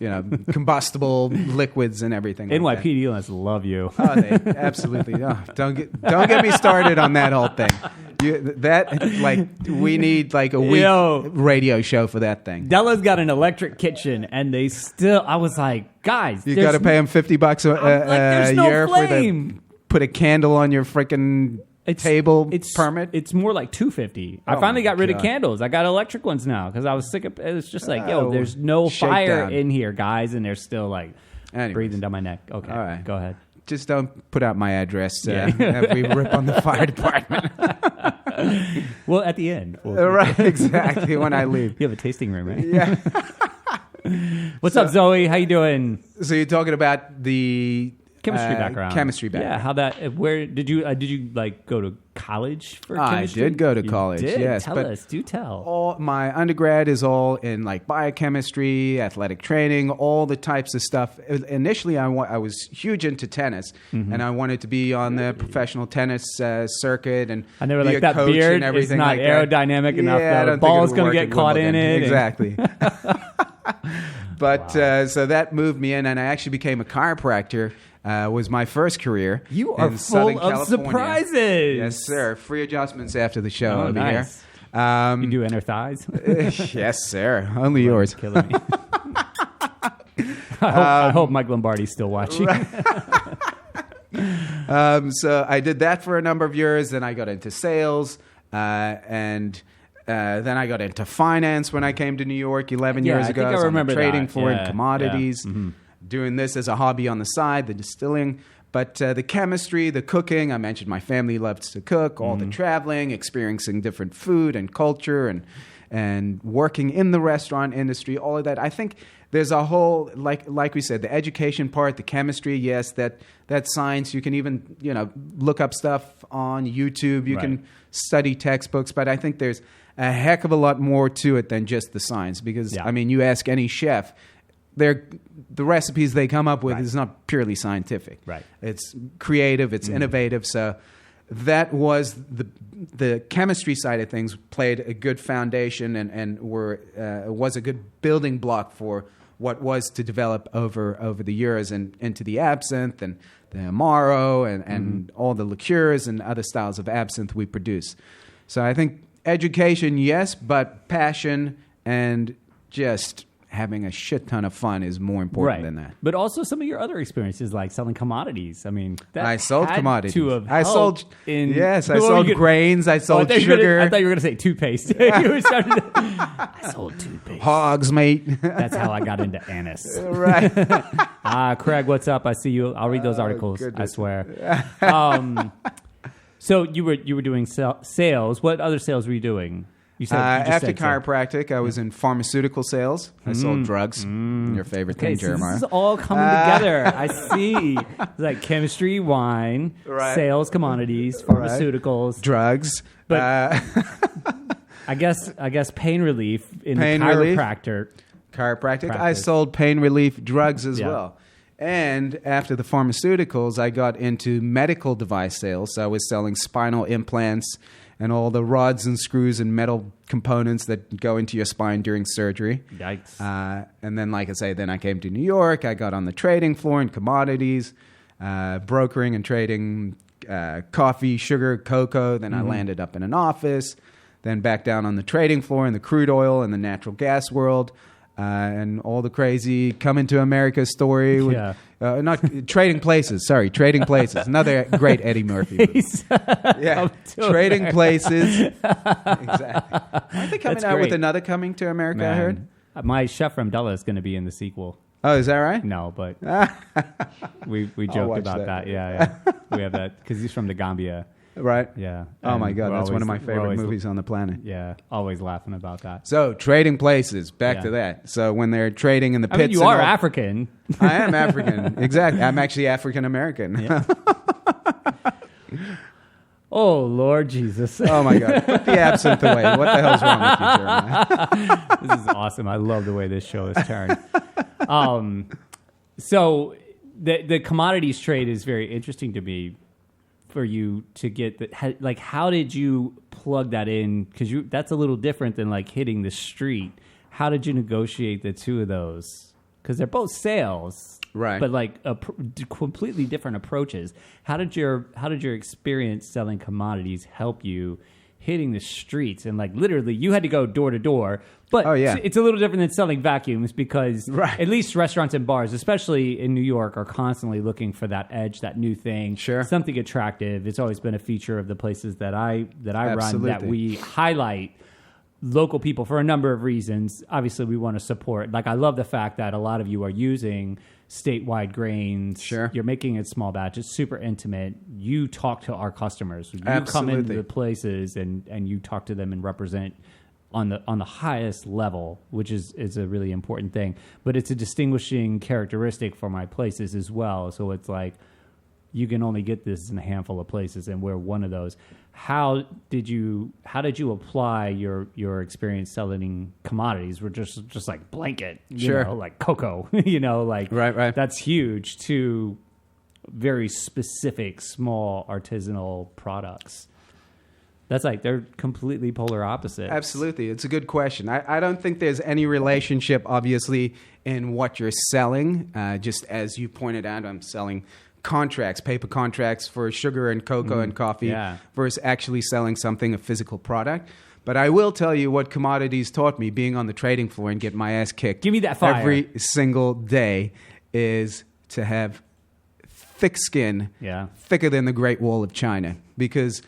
And, combustible liquids and everything like that. NYPD must love you. Oh, they absolutely. Oh, don't get me started on that whole thing. We need like a week radio show for that thing. Della's got an electric kitchen, and I was like, guys, you got to pay him $50 a year for put a candle on your freaking table permit. It's more like $250. I finally got rid of candles. I got electric ones now because I was sick of. It's just like, there's no fire in here, guys, and they're still like breathing down my neck. Okay, all right, go ahead. Just don't put out my address if we rip on the fire department. Well, at the end. Right, exactly, when I leave. You have a tasting room, right? Yeah. What's up, Zoe? How you doing? So you're talking about the chemistry background. Yeah, how that? Where did you like go to college for chemistry? I did go to college. Did? Yes, Do tell. All my undergrad is all in like biochemistry, athletic training, all the types of stuff. Initially, I was huge into tennis, and I wanted to be on the professional tennis circuit, and I never like that beard. And everything it's not like aerodynamic enough. The ball's going to get caught in it. Exactly. But so that moved me in, and I actually became a chiropractor. Was my first career. You are full of surprises. Yes, sir. Free adjustments after the show over nice. Here. You do inner thighs? Yes, sir. Only yours. Killing me. I hope Mike Lombardi's still watching. So I did that for a number of years. Then I got into sales, and then I got into finance when I came to New York 11 years ago. I remember trading that. for commodities. Yeah. Mm-hmm. Doing this as a hobby on the side, the distilling. But the chemistry, the cooking, I mentioned my family loves to cook, all the traveling, experiencing different food and culture and and working in the restaurant industry, all of that. I think there's a whole, like we said, the education part, the chemistry, yes, that science. You can even, look up stuff on YouTube. You can study textbooks, but I think there's a heck of a lot more to it than just the science, because, you ask any chef, the recipes they come up with is not purely scientific. Right. It's creative, it's innovative, so that was the chemistry side of things played a good foundation and was a good building block for what was to develop over the years and into the absinthe and the Amaro and all the liqueurs and other styles of absinthe we produce. So I think education, yes, but passion and just having a shit ton of fun is more important than that. But also some of your other experiences, like selling commodities. I mean, that I sold had commodities. To have I sold in. I sold grains. I sold sugar. I thought you were going to say toothpaste. I sold toothpaste. Hogs, mate. That's how I got into anise. Right. Craig, what's up? I see you. I'll read those articles. I swear. So you were doing sales. What other sales were you doing? You said after chiropractic, I was in pharmaceutical sales. I sold drugs. Your favorite thing, Jeremiah. This is all coming together. I see. It's like chemistry, wine, sales, commodities, pharmaceuticals, drugs. But I guess pain relief in the chiropractic. Chiropractic. I sold pain relief drugs as well. And after the pharmaceuticals, I got into medical device sales. So I was selling spinal implants and all the rods and screws and metal components that go into your spine during surgery. Yikes. And then, like I say, then I came to New York. I got on the trading floor in commodities, brokering and trading coffee, sugar, cocoa. Then I landed up in an office. Then back down on the trading floor in the crude oil and the natural gas world. And all the crazy Coming to America story. With, not Trading Places. Sorry, Trading Places. Another great Eddie Murphy movie. Trading Places. Exactly. Aren't they coming out with another Coming to America, I heard? My chef Ramdella is going to be in the sequel. Oh, is that right? No, but we joked about that. Yeah. We have that because he's from the Gambia. Right. Yeah. Oh my God, that's one of my favorite movies on the planet. Yeah, always laughing about that. So, Trading Places, back to that. So, when they're trading in the pits. I mean, you are African. I am African, exactly. I'm actually African American. Yeah. Oh, Lord Jesus. Oh my God, put the absinthe away. What the hell's wrong with you, Jeremiah? This is awesome. I love the way this show is turned. So, the commodities trade is very interesting to me. For you to get that, how did you plug that in? Because that's a little different than like hitting the street. How did you negotiate the two of those? Because they're both sales, right? But like completely different approaches. How did your experience selling commodities help you hitting the streets? And like literally, you had to go door to door. But it's a little different than selling vacuums because at least restaurants and bars, especially in New York, are constantly looking for that edge, that new thing, something attractive. It's always been a feature of the places that I run that we highlight local people for a number of reasons. Obviously, we want to support. Like I love the fact that a lot of you are using statewide grains. You're making it small batch. It's super intimate. You talk to our customers. You come into the places and you talk to them and represent on the highest level, which is a really important thing. But it's a distinguishing characteristic for my places as well. So it's like you can only get this in a handful of places, and we're one of those. How did you apply your experience selling commodities? We're just like blanket, you know, like cocoa, you know, like that's huge, to very specific small artisanal products. That's like they're completely polar opposites. Absolutely. It's a good question. I don't think there's any relationship, obviously, in what you're selling. Just as you pointed out, I'm selling contracts, paper contracts for sugar and cocoa and coffee versus actually selling something, a physical product. But I will tell you what commodities taught me being on the trading floor and get my ass kicked. Give me that fire. Every single day is to have thick skin, thicker than the Great Wall of China. Because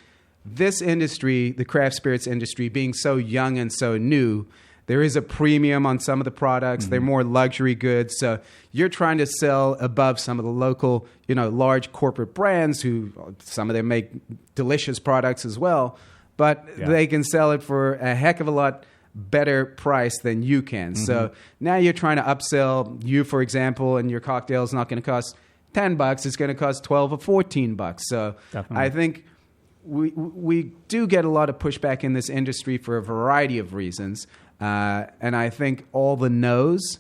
this industry, the craft spirits industry, being so young and so new, there is a premium on some of the products. They're more luxury goods. So you're trying to sell above some of the local, large corporate brands who some of them make delicious products as well. But they can sell it for a heck of a lot better price than you can. So now you're trying to upsell. You, for example, and your cocktail is not going to cost $10. It's going to cost $12 or $14. So Definitely. I think we do get a lot of pushback in this industry for a variety of reasons. And I think all the no's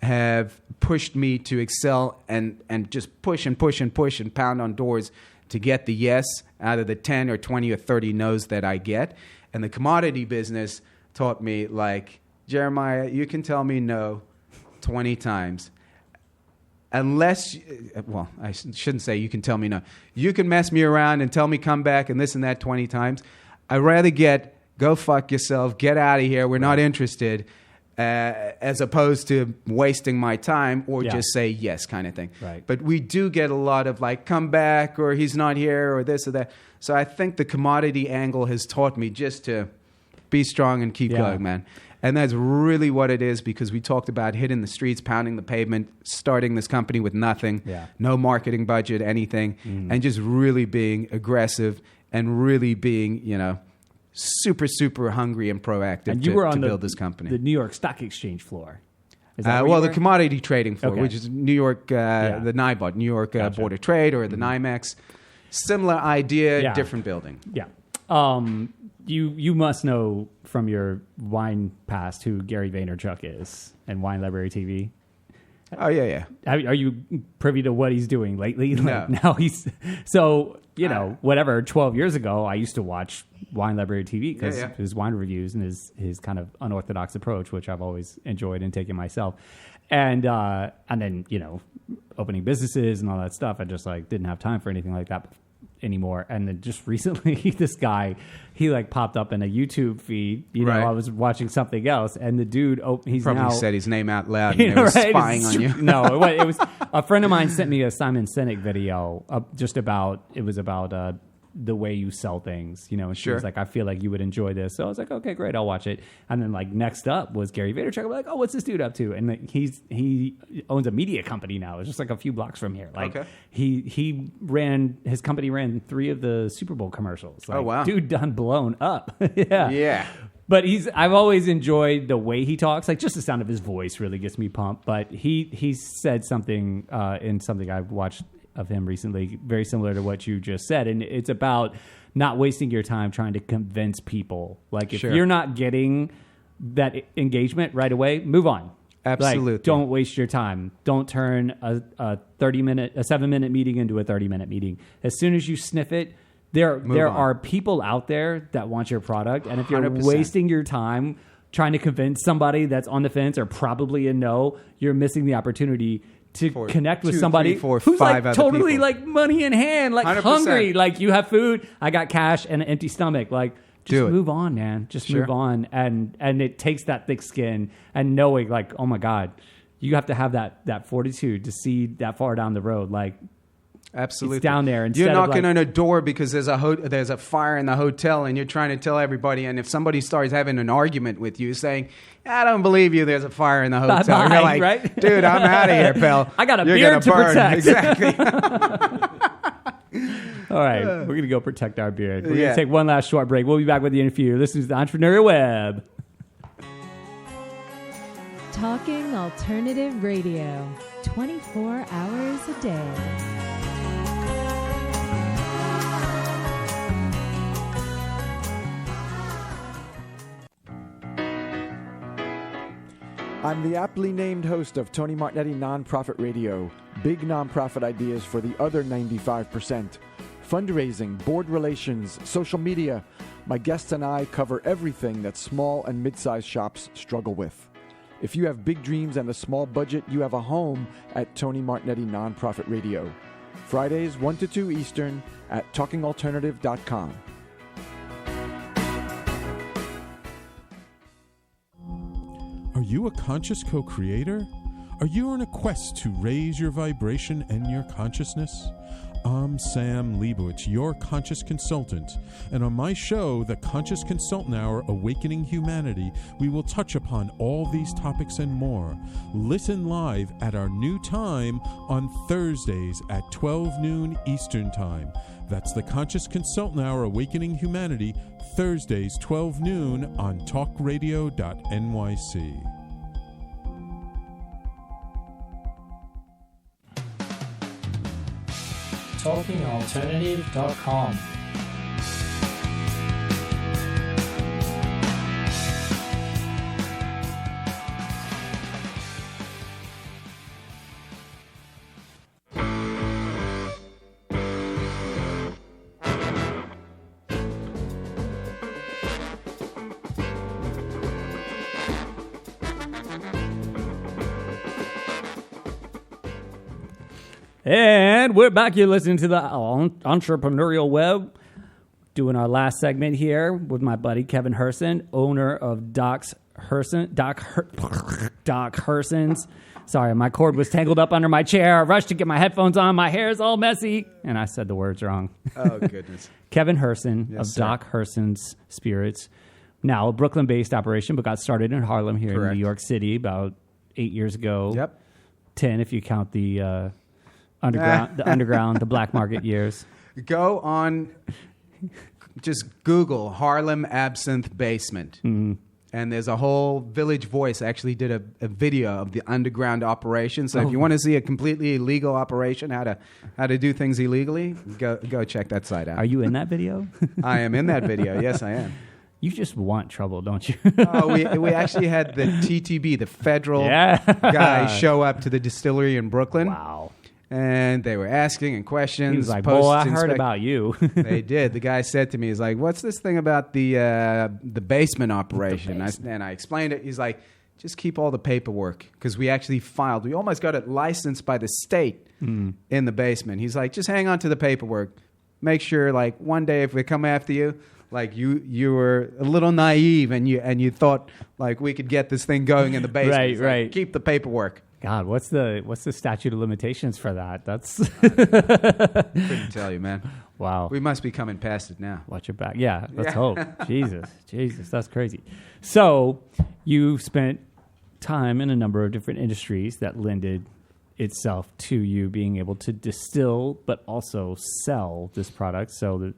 have pushed me to excel and just push and push and push and pound on doors to get the yes out of the 10 or 20 or 30 no's that I get. And the commodity business taught me, like, Jeremiah, you can tell me no 20 times. Unless, well, I shouldn't say you can tell me no. You can mess me around and tell me come back and this and that 20 times. I'd rather get, go fuck yourself, get out of here, we're not interested, as opposed to wasting my time or just say yes kind of thing. Right. But we do get a lot of like, come back, or he's not here, or this or that. So I think the commodity angle has taught me just to be strong and keep going, man. And that's really what it is, because we talked about hitting the streets, pounding the pavement, starting this company with nothing, no marketing budget, anything, and just really being aggressive and really being, you know, super, super hungry and proactive and you were on to build this company. The New York Stock Exchange floor. Is that well, the commodity trading floor, Okay. which is New York, the NYBOT, New York Board of Trade, or the NYMEX. Similar idea, different building. Yeah. You must know from your wine past who Gary Vaynerchuk is and Wine Library TV. Oh, yeah. Are you privy to what he's doing lately? No. Now he's so, you know, whatever. 12 years ago, I used to watch Wine Library TV because his wine reviews and his kind of unorthodox approach, which I've always enjoyed and taken myself. And then, you know, opening businesses and all that stuff, I just like didn't have time for anything like that anymore. And then just recently, this guy, he like popped up in a YouTube feed. You know, I was watching something else, and the dude, he's probably now said his name out loud and they were spying on you. No, it was a friend of mine sent me a Simon Sinek video about the way you sell things, you know, and she was like, I feel like you would enjoy this. So I was like, okay, great, I'll watch it. And then like next up was Gary Vaynerchuk. I'm like, oh, what's this dude up to? And like, he owns a media company now. It's just like a few blocks from here. Like his company ran 3 of the Super Bowl commercials. Like, oh, wow. Dude done blown up. Yeah. But I've always enjoyed the way he talks. Like just the sound of his voice really gets me pumped. But he said something in something I've watched of him recently, very similar to what you just said. And it's about not wasting your time trying to convince people. Like if you're not getting that engagement right away, move on. Absolutely. Like, don't waste your time. Don't turn a 7-minute meeting into a 30-minute meeting. As soon as you sniff it, there are people out there that want your product. And if you're 100%. wasting your time trying to convince somebody that's on the fence or probably a no, you're missing the opportunity to connect with 2, somebody 3, 4, who's 5 like other totally people. like money in hand, like 100%. hungry, like you have food, I got cash and an empty stomach. Like just Do it. move on, man. Just move on. And it takes that thick skin and knowing like, oh my God, you have to have that fortitude to see that far down the road. Like absolutely, it's down there. You're knocking on a door because there's a fire in the hotel, and you're trying to tell everybody. And if somebody starts having an argument with you, saying, "I don't believe you," there's a fire in the hotel. Bye-bye, you're like, right? "Dude, I'm out of here, pal. I got a You're beard gonna to burn." protect. Exactly. All right, we're gonna go protect our beard. We're Yeah. gonna take one last short break. We'll be back with the interview. This is the Entrepreneurial Web. Talking Alternative Radio, 24 hours a day. I'm the aptly named host of Tony Martignetti Nonprofit Radio. Big nonprofit ideas for the other 95%. Fundraising, board relations, social media. My guests and I cover everything that small and mid-sized shops struggle with. If you have big dreams and a small budget, you have a home at Tony Martignetti Nonprofit Radio. Fridays 1 to 2 Eastern at talkingalternative.com. Are you a conscious co-creator? Are you on a quest to raise your vibration and your consciousness? I'm Sam Leibowitz, your conscious consultant, and on my show, The Conscious Consultant Hour Awakening Humanity, we will touch upon all these topics and more. Listen live at our new time on Thursdays at 12 noon Eastern Time. That's The Conscious Consultant Hour Awakening Humanity, Thursdays 12 noon on talkradio.nyc. TalkingAlternative.com. And we're back. You're listening to the Entrepreneurial Web, doing our last segment here with my buddy Kevin Herson, owner of Doc Herson's. Sorry, my cord was tangled up under my chair. I rushed to get my headphones on. My hair is all messy, and I said the words wrong. Oh, goodness. Kevin Herson Yes, of sir. Doc Herson's Spirits, now a Brooklyn-based operation, but got started in Harlem here Correct. in New York City about 8 years ago. Yep. 10 if you count the underground, the black market years. Go on, just Google Harlem Absinthe Basement. Mm-hmm. And there's a whole Village Voice actually did a video of the underground operation. So if you want to see a completely illegal operation, how to do things illegally, go check that site out. Are you in that video? I am in that video. Yes, I am. You just want trouble, don't you? Oh, we actually had the TTB, the federal Yeah. guy, show up to the distillery in Brooklyn. Wow. And they were asking and questions. He was like, boy, I heard about you. They did. The guy said to me, he's like, what's this thing about the basement operation? And I explained it. He's like, just keep all the paperwork, because we actually filed. We almost got it licensed by the state in the basement. He's like, just hang on to the paperwork. Make sure, like, one day if we come after you, like you were a little naive and you thought like we could get this thing going in the basement. Right, He's like, right. keep the paperwork. God, what's the statute of limitations for that? That's Couldn't tell you, man. wow. We must be coming past it now. Watch your back. Yeah, let's Yeah. hope. Jesus, that's crazy. So you spent time in a number of different industries that lended itself to you being able to distill but also sell this product. So the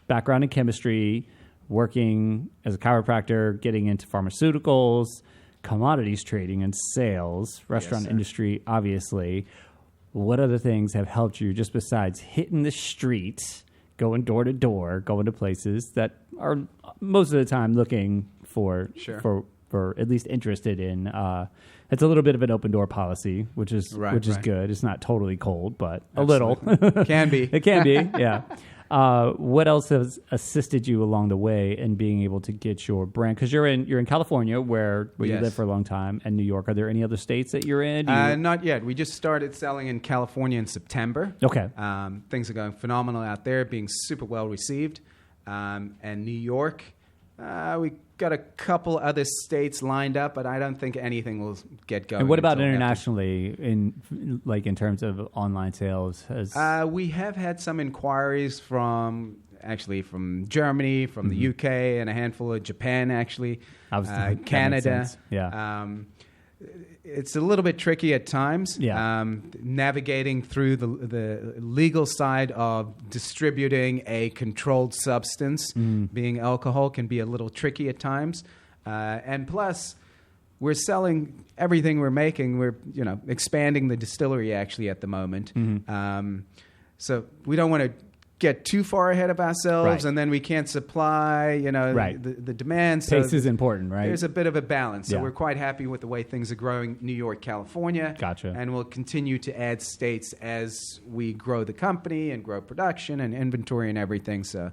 background in chemistry, working as a chiropractor, getting into pharmaceuticals, commodities trading and sales, restaurant sir. industry, obviously. What other things have helped you just besides hitting the street, going door to door, going to places that are most of the time looking for Sure. for at least interested in it's a little bit of an open door policy, which is Right. good. It's not totally cold, but a little. Can be. It can be, yeah. What else has assisted you along the way in being able to get your brand? Because you're in California, where you Yes. lived for a long time, and New York. Are there any other states that you're in? Not yet. We just started selling in California in September. Okay. Things are going phenomenal out there, being super well received. And New York, we got a couple other states lined up, but I don't think anything will get going. And what about until after. internationally, in terms of online sales? We have had some inquiries from Germany, from the UK, and a handful of Japan, actually. Obviously, that makes Canada. sense. Yeah. It's a little bit tricky at times. Yeah. Navigating through the legal side of distributing a controlled substance, being alcohol, can be a little tricky at times. And plus, we're selling everything we're making. We're expanding the distillery actually at the moment. So we don't want to get too far ahead of ourselves, Right. and then we can't supply, Right. the demand. So Pace is important, right? there's a bit of a balance. So Yeah. we're quite happy with the way things are growing. New York, California. Gotcha. And we'll continue to add states as we grow the company and grow production and inventory and everything. So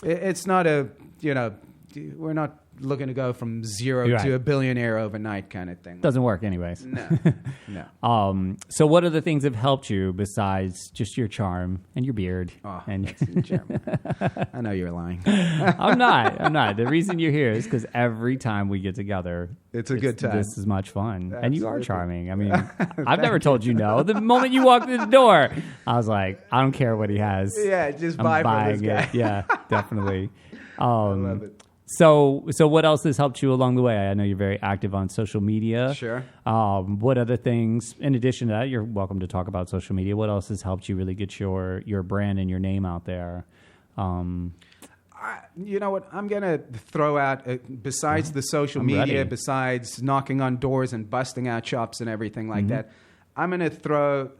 it's not a, we're not looking to go from zero to a billionaire overnight kind of thing. Doesn't work anyways. No. So what other things have helped you besides just your charm and your beard? And That's the charm. I know you're lying. I'm not. The reason you're here is because every time we get together, it's a good time. This is much fun. Absolutely. And you are charming. I mean, I've never told you no. The moment you walked through the door, I was like, I don't care what he has. Yeah, just I'm buy from buying this guy. it. Yeah, definitely. I love it. So what else has helped you along the way? I know you're very active on social media. Sure. What other things, in addition to that, you're welcome to talk about social media. What else has helped you really get your brand and your name out there? You know what? I'm going to throw out, besides the social media, ready. besides knocking on doors and busting out shops and everything like that, I'm going to throw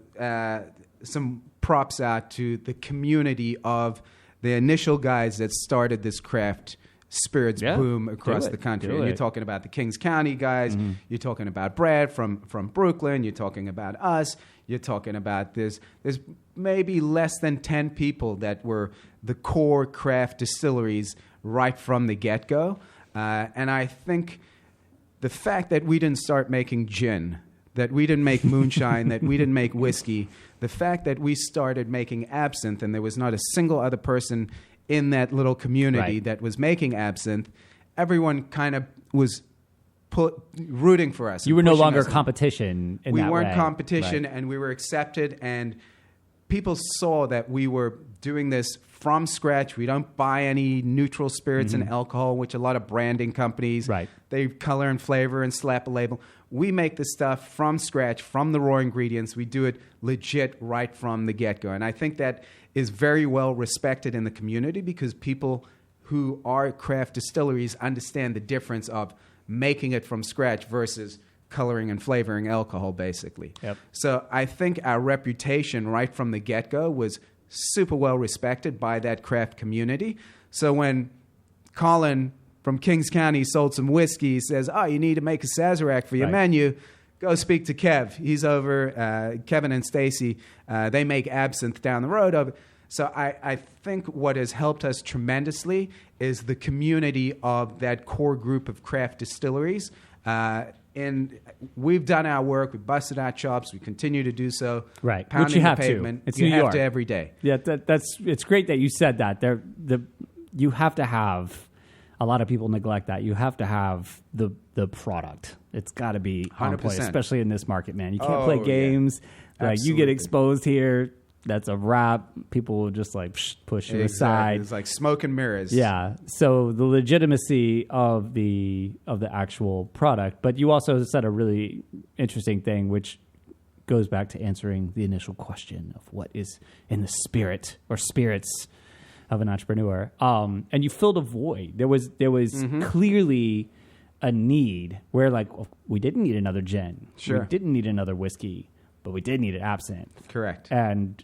some props out to the community of the initial guys that started this craft spirits boom across the country. And you're talking about the Kings County guys. You're talking about Brad from Brooklyn. You're talking about us. You're talking about this. There's maybe less than 10 people that were the core craft distilleries right from the get-go. And I think the fact that we didn't start making gin, that we didn't make moonshine, that we didn't make whiskey, the fact that we started making absinthe and there was not a single other person in that little community that was making absinthe, everyone kind of was rooting for us. You were no longer competition in that way. We weren't competition, and we were accepted, and people saw that we were doing this from scratch. We don't buy any neutral spirits and alcohol, which a lot of branding companies, they color and flavor and slap a label. We make the stuff from scratch, from the raw ingredients. We do it legit right from the get-go. And I think that is very well respected in the community because people who are craft distilleries understand the difference of making it from scratch versus coloring and flavoring alcohol, basically. So I think our reputation right from the get-go was super well respected by that craft community. So when Colin from Kings County sold some whiskey, says, you need to make a Sazerac for your menu, go speak to Kev. He's over, Kevin and Stacy. They make absinthe down the road over. So I think what has helped us tremendously is the community of that core group of craft distilleries. And we've done our work. We've busted our chops. We continue to do so. Right, pounding which you have the pavement. to. It's you New have York. to every day. Yeah, it's great that you said that. You have to have. A lot of people neglect that. You have to have the product. It's got to be on point, especially in this market, man. You can't play games. Like you get exposed here, that's a wrap. People will just like push you aside. It's like smoke and mirrors. Yeah. So the legitimacy of the actual product, but you also said a really interesting thing, which goes back to answering the initial question of what is in the spirit or spirits of an entrepreneur. And you filled a void. There was clearly a need where like we didn't need another gin. Sure. We didn't need another whiskey, but we did need an absinthe. Correct. And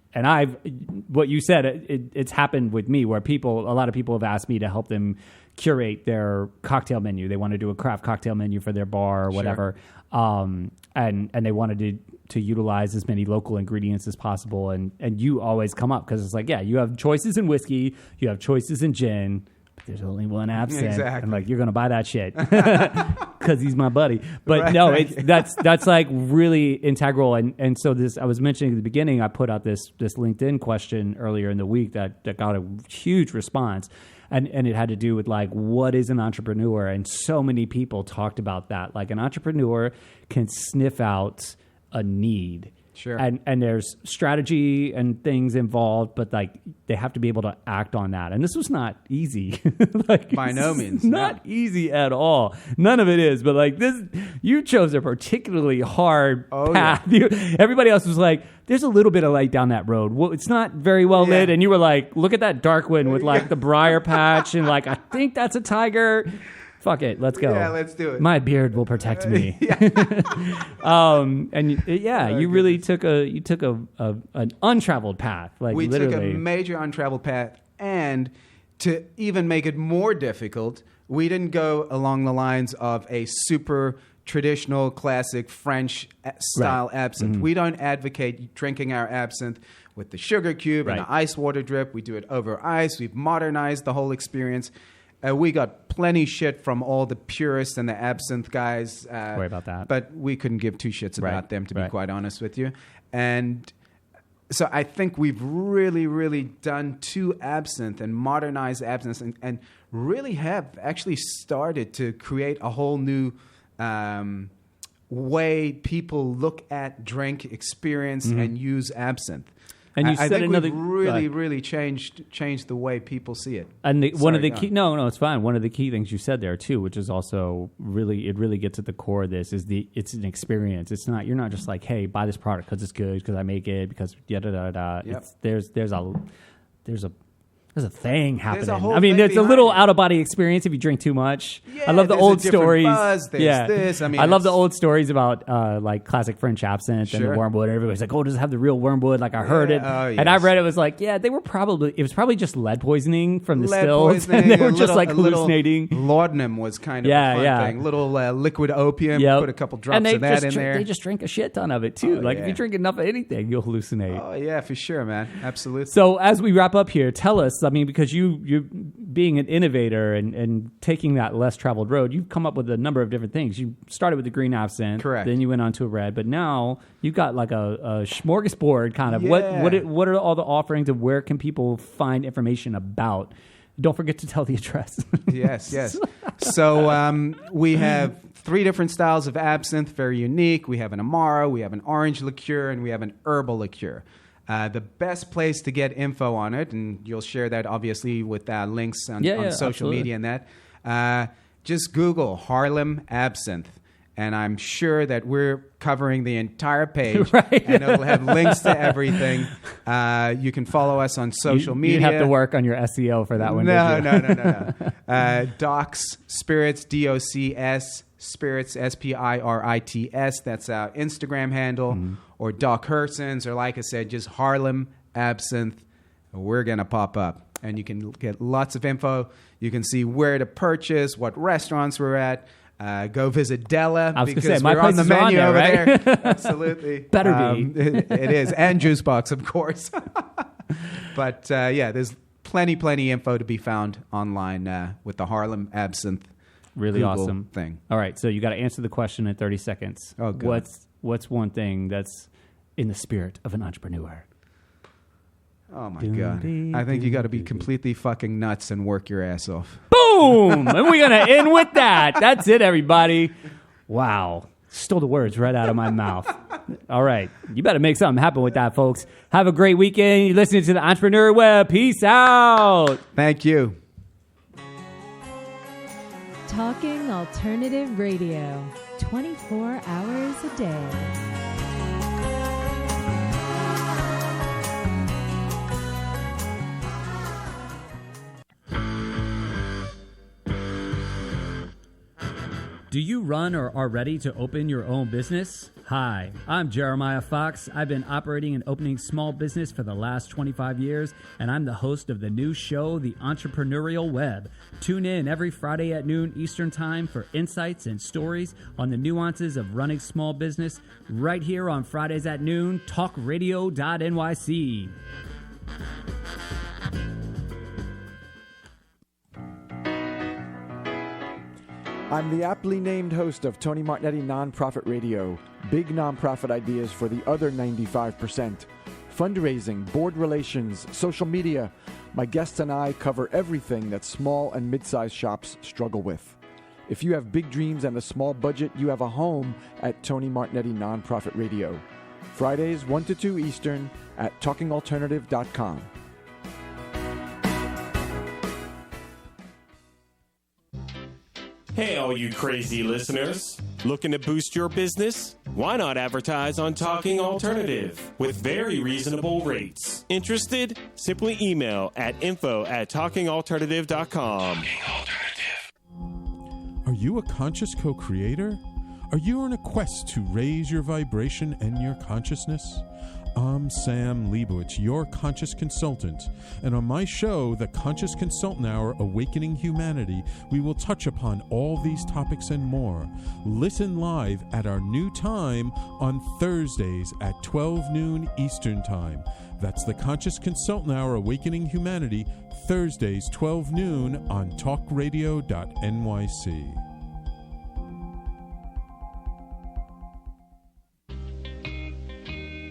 what you said, it's happened with me where a lot of people have asked me to help them curate their cocktail menu. They want to do a craft cocktail menu for their bar or whatever. Sure. And they wanted to utilize as many local ingredients as possible. And you always come up because it's like, you have choices in whiskey, you have choices in gin, but there's only one absinthe. Exactly. And like, you're going to buy that shit because he's my buddy. But no, that's like really integral. And so I was mentioning at the beginning, I put out this LinkedIn question earlier in the week that got a huge response. And it had to do with like, what is an entrepreneur? And so many people talked about that. Like an entrepreneur can sniff out a need. Sure. And there's strategy and things involved, but like they have to be able to act on that. And this was not easy. Like by no means. Not easy at all. None of it is. But like this, you chose a particularly hard path. Yeah. Everybody else was like, there's a little bit of light down that road. Well, it's not very well lit. And you were like, look at that dark one with like the briar patch. And like, I think that's a tiger. Fuck it, let's go. Yeah, let's do it. My beard will protect me. You really took an untraveled path. Like we literally took a major untraveled path, and to even make it more difficult, we didn't go along the lines of a super traditional, classic French style absinthe. We don't advocate drinking our absinthe with the sugar cube and the ice water drip. We do it over ice. We've modernized the whole experience. we got plenty shit from all the purists and the absinthe guys. Worry about that. But we couldn't give two shits about them, to be quite honest with you. And so I think we've really, really done to absinthe and modernized absinthe and really have actually started to create a whole new way people look at, drink, experience, and use absinthe. And you I said think another we've really changed the way people see it. And one of the key it's fine. One of the key things you said there too, which is also really gets at the core of this, is it's an experience. It's not, you're not just like, hey, buy this product because it's good, because I make it, because yada da da. Yep. There's a thing happening. whole I mean, thing it's a little behind it. out of body experience if you drink too much. Yeah, I love the there's a old different stories. buzz, there's this. I mean, I love the it's- old stories about like classic French absinthe and the Sure. wormwood. Everybody's like, oh, does it have the real wormwood? Like I heard it, Oh, and I yes. read it was like, yeah, it was probably just lead poisoning from the Lead stills, poisoning, and they were a just little- like a little hallucinating. Laudanum was kind of a fun thing. Little liquid opium, Yep. put a couple drops and they of that just in there. They just drink a shit ton of it too. Oh, like if yeah. you drink enough of anything, you'll hallucinate. Oh, yeah, for sure, man. Absolutely. So as we wrap up here, tell us, I mean, because you being an innovator and taking that less traveled road, you've come up with a number of different things. You started with the green absinthe. Correct. Then you went on to a red, but now you've got like a smorgasbord kind of. Yeah. What are all the offerings and where can people find information about? Don't forget to tell the address. Yes. So we have 3 different styles of absinthe, very unique. We have an Amaro, we have an orange liqueur, and we have an herbal liqueur. The best place to get info on it, and you'll share that obviously with links on social absolutely. media and that, just Google Harlem Absinthe. And I'm sure that we're covering the entire page, Right. and it'll have links to everything. You can follow us on social media. You have to work on your SEO for that one. No. Docs Spirits, DOCS Spirits, SPIRITS. That's our Instagram handle, or Doc Herson's, or like I said, just Harlem Absinthe. We're gonna pop up, and you can get lots of info. You can see where to purchase, what restaurants we're at. Go visit Della, I was gonna because say, my we're on the place is on menu there, over right? there. Absolutely. Better be. It is. And Juice Box, of course. But there's plenty info to be found online with the Harlem Absinthe Really Google awesome thing. All right, so you got to answer the question in 30 seconds. Oh, God. What's one thing that's in the spirit of an entrepreneur? Oh, my God. I think you got to be completely fucking nuts and work your ass off. Boom! And we're going to end with that. That's it, everybody. Wow. Stole the words right out of my mouth. All right. You better make something happen with that, folks. Have a great weekend. You're listening to the Entrepreneurial Web. Peace out. Thank you. Talking Alternative Radio, 24 hours a day. Do you run or are ready to open your own business? Hi, I'm Jeremiah Fox. I've been operating and opening small business for the last 25 years, and I'm the host of the new show, The Entrepreneurial Web. Tune in every Friday at noon Eastern Time for insights and stories on the nuances of running small business right here on Fridays at noon, talkradio.nyc. I'm the aptly named host of Tony Martignetti Nonprofit Radio. Big nonprofit ideas for the other 95%. Fundraising, board relations, social media. My guests and I cover everything that small and mid-sized shops struggle with. If you have big dreams and a small budget, you have a home at Tony Martignetti Nonprofit Radio. Fridays 1 to 2 Eastern at talkingalternative.com. Hey, all you crazy listeners. Looking to boost your business? Why not advertise on Talking Alternative with very reasonable rates? Interested? Simply email at info@talkingalternative.com. Are you a conscious co-creator? Are you on a quest to raise your vibration and your consciousness? I'm Sam Leibowitz, your conscious consultant, and on my show, The Conscious Consultant Hour Awakening Humanity, we will touch upon all these topics and more. Listen live at our new time on Thursdays at 12 noon Eastern Time. That's The Conscious Consultant Hour Awakening Humanity, Thursdays 12 noon on talkradio.nyc.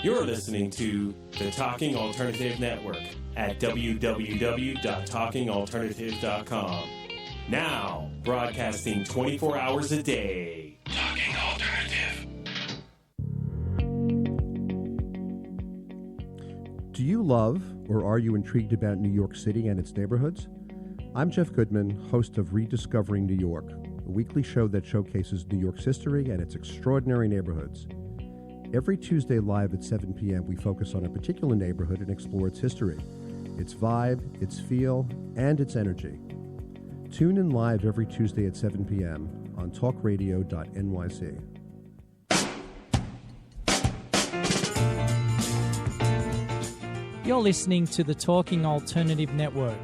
You're listening to the Talking Alternative Network at www.talkingalternative.com. Now, broadcasting 24 hours a day. Talking Alternative. Do you love or are you intrigued about New York City and its neighborhoods? I'm Jeff Goodman, host of Rediscovering New York, a weekly show that showcases New York's history and its extraordinary neighborhoods. Every Tuesday live at 7 p.m., we focus on a particular neighborhood and explore its history, its vibe, its feel, and its energy. Tune in live every Tuesday at 7 p.m. on talkradio.nyc. You're listening to the Talking Alternative Network.